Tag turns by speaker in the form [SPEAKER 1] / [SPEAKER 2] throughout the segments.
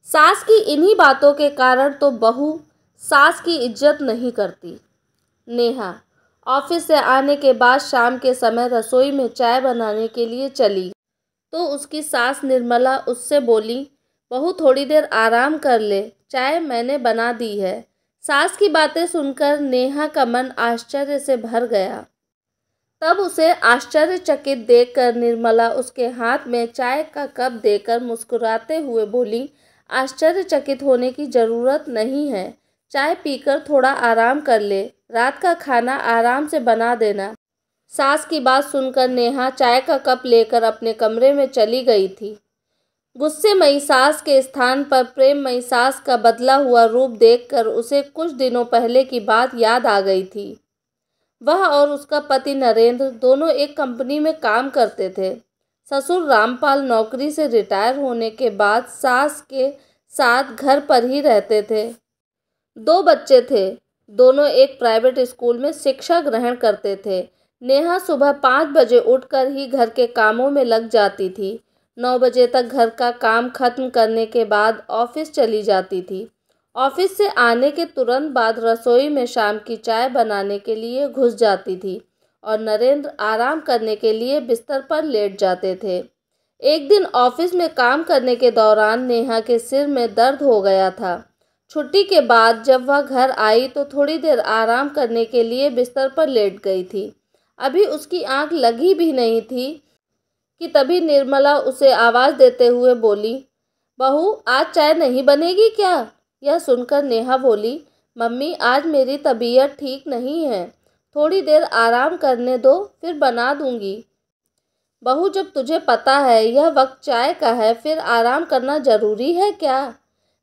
[SPEAKER 1] सास की इन्हीं बातों के कारण तो बहू सास की इज्जत नहीं करती। नेहा ऑफिस से आने के बाद शाम के समय रसोई में चाय बनाने के लिए चली तो उसकी सास निर्मला उससे बोली, बहू थोड़ी देर आराम कर ले, चाय मैंने बना दी है। सास की बातें सुनकर नेहा का मन आश्चर्य से भर गया। तब उसे आश्चर्यचकित देखकर निर्मला उसके हाथ में चाय का कप देकर मुस्कुराते हुए बोली, आश्चर्यचकित होने की ज़रूरत नहीं है, चाय पीकर थोड़ा आराम कर ले, रात का खाना आराम से बना देना। सास की बात सुनकर नेहा चाय का कप लेकर अपने कमरे में चली गई थी। गुस्सेमयी सास के स्थान पर प्रेममयी सास का बदला हुआ रूप देखकर उसे कुछ दिनों पहले की बात याद आ गई थी। वह और उसका पति नरेंद्र दोनों एक कंपनी में काम करते थे। ससुर रामपाल नौकरी से रिटायर होने के बाद सास के साथ घर पर ही रहते थे। 2 बच्चे थे, दोनों एक प्राइवेट स्कूल में शिक्षा ग्रहण करते थे। नेहा सुबह 5 बजे उठकर ही घर के कामों में लग जाती थी। 9 बजे तक घर का काम खत्म करने के बाद ऑफिस चली जाती थी। ऑफिस से आने के तुरंत बाद रसोई में शाम की चाय बनाने के लिए घुस जाती थी और नरेंद्र आराम करने के लिए बिस्तर पर लेट जाते थे। एक दिन ऑफिस में काम करने के दौरान नेहा के सिर में दर्द हो गया था। छुट्टी के बाद जब वह घर आई तो थोड़ी देर आराम करने के लिए बिस्तर पर लेट गई थी। अभी उसकी आंख लगी भी नहीं थी कि तभी निर्मला उसे आवाज़ देते हुए बोली, बहू आज चाय नहीं बनेगी क्या? यह सुनकर नेहा बोली, मम्मी आज मेरी तबीयत ठीक नहीं है, थोड़ी देर आराम करने दो फिर बना दूंगी। बहू जब तुझे पता है यह वक्त चाय का है फिर आराम करना ज़रूरी है क्या?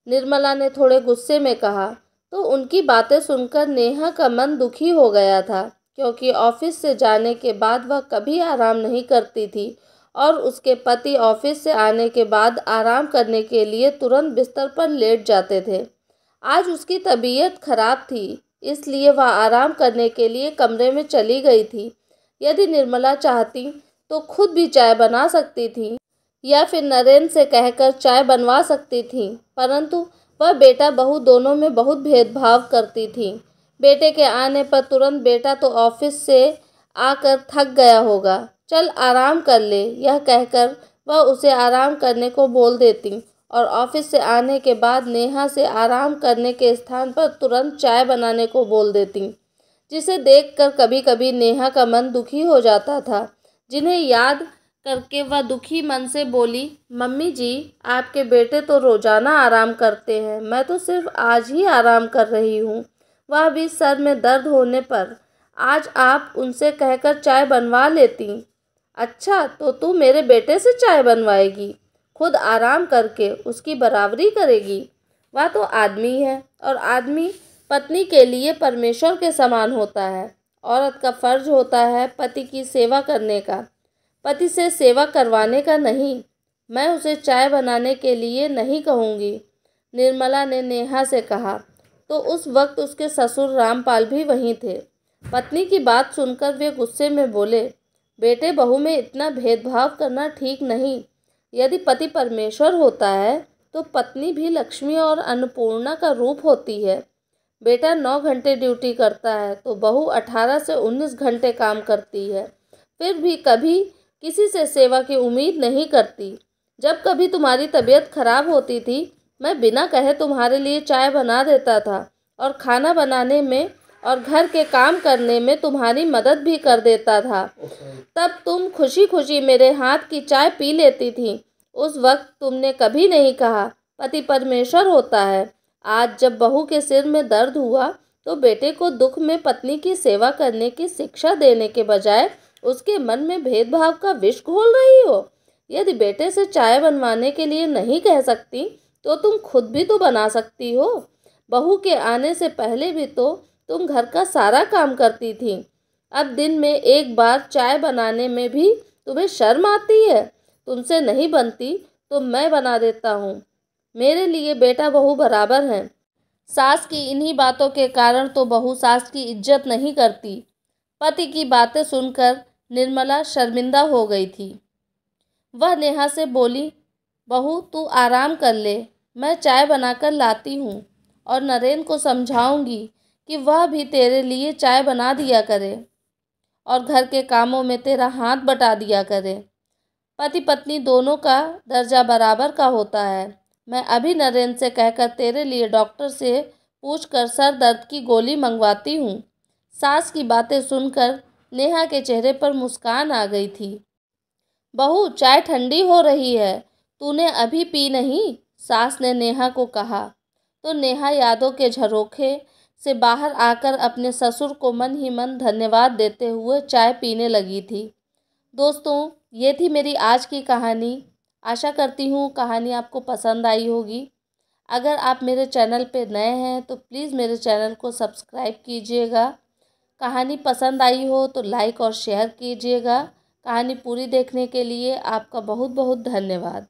[SPEAKER 1] निर्मला ने थोड़े गुस्से में कहा। तो उनकी बातें सुनकर नेहा का मन दुखी हो गया था, क्योंकि ऑफिस से जाने के बाद वह कभी आराम नहीं करती थी और उसके पति ऑफिस से आने के बाद आराम करने के लिए तुरंत बिस्तर पर लेट जाते थे। आज उसकी तबीयत खराब थी, इसलिए वह आराम करने के लिए कमरे में चली गई थी। यदि निर्मला चाहती तो खुद भी चाय बना सकती थी या फिर नरेंद्र से कहकर चाय बनवा सकती थी, परंतु वह बेटा बहू दोनों में बहुत भेदभाव करती थी। बेटे के आने पर तुरंत बेटा तो ऑफिस से आकर थक गया होगा, चल आराम कर ले, यह कहकर वह उसे आराम करने को बोल देती और ऑफिस से आने के बाद नेहा से आराम करने के स्थान पर तुरंत चाय बनाने को बोल देती, जिसे देखकर कभी कभी नेहा का मन दुखी हो जाता था, जिन्हें याद करके वह दुखी मन से बोली, मम्मी जी आपके बेटे तो रोज़ाना आराम करते हैं, मैं तो सिर्फ आज ही आराम कर रही हूँ, वह भी सर में दर्द होने पर। आज आप उनसे कहकर चाय बनवा लेती। अच्छा तो तू मेरे बेटे से चाय बनवाएगी, खुद आराम करके उसकी बराबरी करेगी? वह तो आदमी है और आदमी पत्नी के लिए परमेश्वर के समान होता है। औरत का फर्ज होता है पति की सेवा करने का, पति से सेवा करवाने का नहीं। मैं उसे चाय बनाने के लिए नहीं कहूँगी, निर्मला ने नेहा से कहा। तो उस वक्त उसके ससुर रामपाल भी वहीं थे। पत्नी की बात सुनकर वे गुस्से में बोले, बेटे बहू में इतना भेदभाव करना ठीक नहीं। यदि पति परमेश्वर होता है तो पत्नी भी लक्ष्मी और अन्नपूर्णा का रूप होती है। बेटा 9 घंटे ड्यूटी करता है तो बहू 18 से 19 घंटे काम करती है, फिर भी कभी किसी से सेवा की उम्मीद नहीं करती। जब कभी तुम्हारी तबीयत खराब होती थी मैं बिना कहे तुम्हारे लिए चाय बना देता था और खाना बनाने में और घर के काम करने में तुम्हारी मदद भी कर देता था। तब तुम खुशी खुशी मेरे हाथ की चाय पी लेती थी। उस वक्त तुमने कभी नहीं कहा पति परमेश्वर होता है। आज जब बहू के सिर में दर्द हुआ तो बेटे को दुख में पत्नी की सेवा करने की शिक्षा देने के बजाय उसके मन में भेदभाव का विष घोल रही हो। यदि बेटे से चाय बनवाने के लिए नहीं कह सकती तो तुम खुद भी तो बना सकती हो। बहू के आने से पहले भी तो तुम घर का सारा काम करती थी। अब दिन में एक बार चाय बनाने में भी तुम्हें शर्म आती है। तुमसे नहीं बनती तो मैं बना देता हूँ। मेरे लिए बेटा बहू बराबर हैं। सास की इन्हीं बातों के कारण तो बहू सास की इज्जत नहीं करती। पति की बातें सुनकर निर्मला शर्मिंदा हो गई थी। वह नेहा से बोली, बहू तू आराम कर ले, मैं चाय बनाकर लाती हूँ और नरेन को समझाऊंगी कि वह भी तेरे लिए चाय बना दिया करे और घर के कामों में तेरा हाथ बटा दिया करे। पति पत्नी दोनों का दर्जा बराबर का होता है। मैं अभी नरेन से कहकर तेरे लिए डॉक्टर से पूछकर सर दर्द की गोली मंगवाती हूँ। सास की बातें सुनकर नेहा के चेहरे पर मुस्कान आ गई थी। बहू, चाय ठंडी हो रही है, तूने अभी पी नहीं? सास ने नेहा को कहा तो नेहा यादों के झरोखे से बाहर आकर अपने ससुर को मन ही मन धन्यवाद देते हुए चाय पीने लगी थी। दोस्तों, ये थी मेरी आज की कहानी। आशा करती हूँ कहानी आपको पसंद आई होगी। अगर आप मेरे चैनल पे नए हैं तो प्लीज़ मेरे चैनल को सब्सक्राइब कीजिएगा। कहानी पसंद आई हो तो लाइक और शेयर कीजिएगा। कहानी पूरी देखने के लिए आपका बहुत बहुत धन्यवाद।